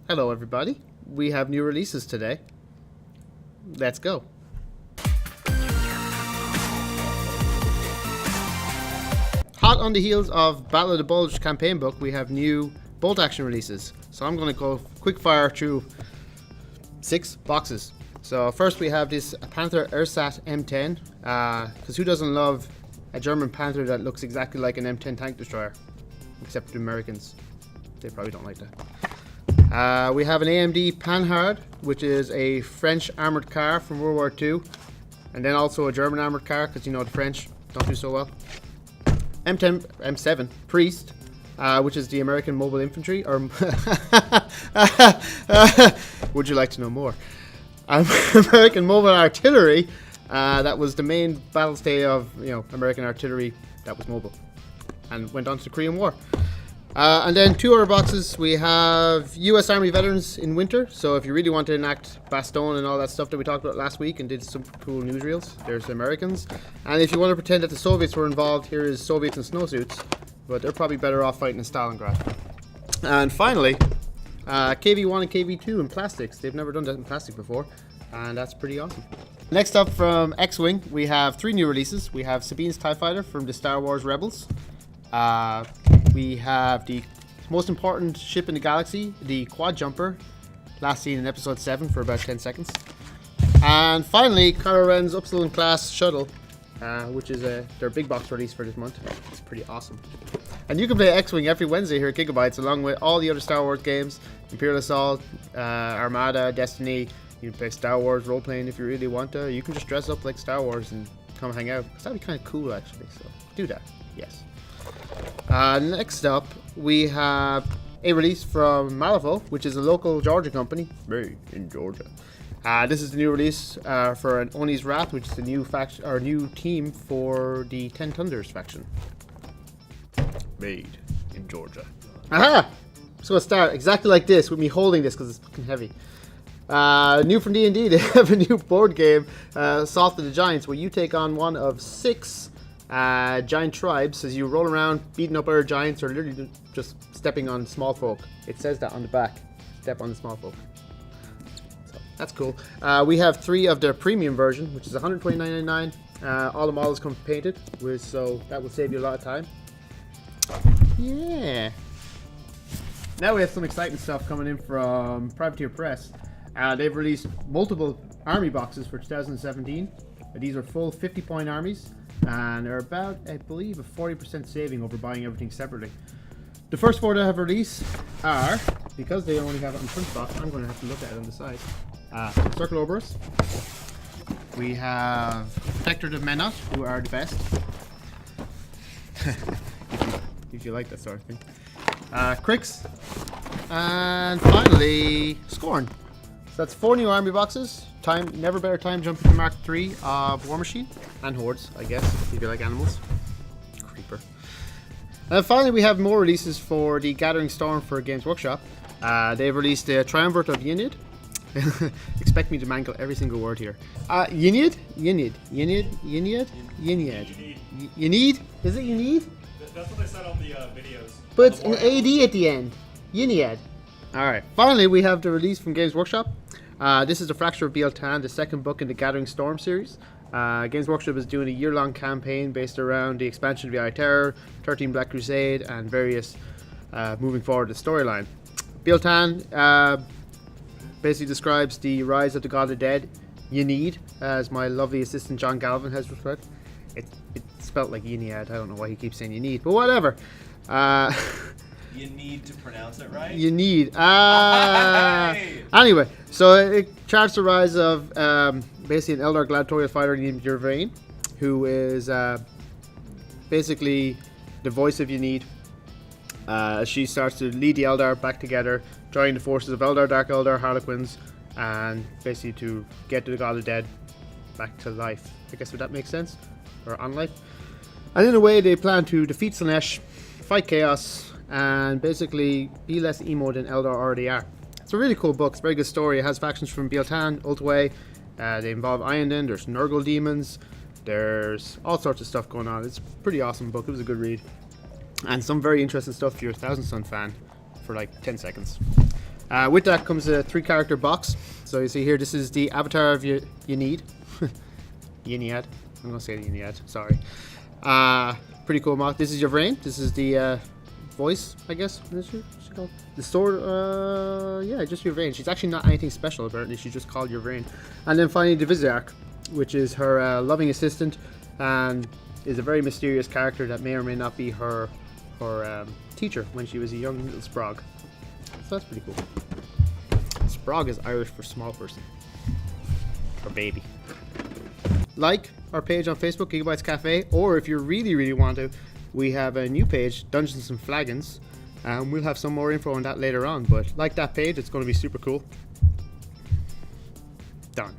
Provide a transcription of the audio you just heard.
Hello everybody, we have new releases today. Let's go. Hot on the heels of Battle of the Bulge campaign book, we have new bolt action releases. So I'm going to go quick fire through 6 boxes. So first we have this Panther Ersat M10, because who doesn't love a German Panther that looks exactly like an M10 tank destroyer? Except the Americans, they probably don't like that. We have an AMD Panhard, which is a French armoured car from World War II, and then also a German armoured car, because you know the French don't do so well. M7 Priest, which is the American Mobile Infantry, or would you like to know more? American Mobile Artillery, that was the main battle stay of American artillery that was mobile, and went on to the Korean War. And then 2 other boxes, we have US Army Veterans in Winter. So if you really want to enact Bastogne and all that stuff that we talked about last week and did some cool newsreels, there's the Americans. And if you want to pretend that the Soviets were involved, here is Soviets in snowsuits, but they're probably better off fighting in Stalingrad. And finally, KV1 and KV2 in plastics. They've never done that in plastic before, and that's pretty awesome. Next up from X-Wing, we have 3 new releases. We have Sabine's TIE Fighter from the Star Wars Rebels. We have the most important ship in the galaxy, the Quad Jumper, last seen in episode 7 for about 10 seconds. And finally, Kylo Ren's Upsilon class shuttle, which is their big box release for this month. It's pretty awesome. And you can play X-Wing every Wednesday here at Gigabytes, along with all the other Star Wars games, Imperial Assault, Armada, Destiny. You can play Star Wars role-playing if you really want to. You can just dress up like Star Wars and come hang out. That'd be kind of cool, actually, so do that, yes. Next up, we have a release from Malifaux, which is a local Georgia company, made in Georgia. This is the new release for an Oni's Wrath, which is the new faction or new team for the Ten Thunders faction. Made in Georgia. Aha! So let's start exactly like this with me holding this because it's fucking heavy. New from D&D, they have a new board game, Salt of the Giants, where you take on one of 6 giant tribes as you roll around beating up other giants or literally just stepping on small folk. It says that on the back, step on the small folk. So that's cool. We have 3 of their premium version, which is $129.99. All the models come painted, so that will save you a lot of time. Yeah. Now we have some exciting stuff coming in from Privateer Press. They've released multiple army boxes for 2017. These are full 50-point armies, and they're about, I believe, a 40% saving over buying everything separately. The first 4 that have released are, because they only have it on the front box, I'm going to have to look at it on the side. Circle Oberus. We have Protector of Menot, who are the best. if you like that sort of thing. Crix. And finally, Scorn. So that's 4 new army boxes. Never better time jumping to Mark 3 of War Machine and Hordes, I guess, if you like animals. Creeper. And finally, we have more releases for the Gathering Storm for Games Workshop. They've released the Triumvirate of Yinid. Expect me to mangle every single word here. Yinid? Yinid. Yinid? Yinid? Yinid. Yinid? Is it Yinid? That's what they said on the videos. But it's an AD at the end. Yinid. Alright, finally we have the release from Games Workshop. This is The Fracture of Biel-Tan, the second book in the Gathering Storm series. Games Workshop is doing a year-long campaign based around the expansion of the Eye Terror, 13 Black Crusade, and various moving forward the storyline. Biel-Tan basically describes the rise of the God of the Dead, Yinid, as my lovely assistant John Galvin has described. It's spelt like Yiniad, I don't know why he keeps saying Yinid, but whatever. You need to pronounce it right? You need. Anyway, so it charts the rise of basically an Eldar gladiatorial fighter named Yervain, who is basically the voice of Yinid. She starts to lead the Eldar back together, join the forces of Eldar, Dark Eldar, Harlequins, and basically to get to the God of the Dead back to life. I guess would that make sense? Or on life? And in a way, they plan to defeat Slaanesh, fight Chaos, and basically be less emo than Eldar already are. It's a really cool book. It's a very good story. It has factions from Biel-Tan, Ultway. They involve Ionden. There's Nurgle demons. There's all sorts of stuff going on. It's a pretty awesome book. It was a good read. And some very interesting stuff if you're a Thousand Sun fan for like 10 seconds. With that comes a 3-character box. So you see here, this is the avatar of you need. Yiniad. I'm gonna say Yiniad. Sorry. Pretty cool mod. This is your brain. This is the voice, I guess. What is she called? The sword. Yeah, just your vein. She's actually not anything special. Apparently, she's just called your vein. And then finally, the Viziarch, which is her loving assistant, and is a very mysterious character that may or may not be her teacher when she was a young little Sprog. So that's pretty cool. Sprog is Irish for small person, or baby. Like our page on Facebook, Gigabytes Cafe, or if you really want to, we have a new page, Dungeons and Flagons, and we'll have some more info on that later on. But like that page, it's going to be super cool. Done.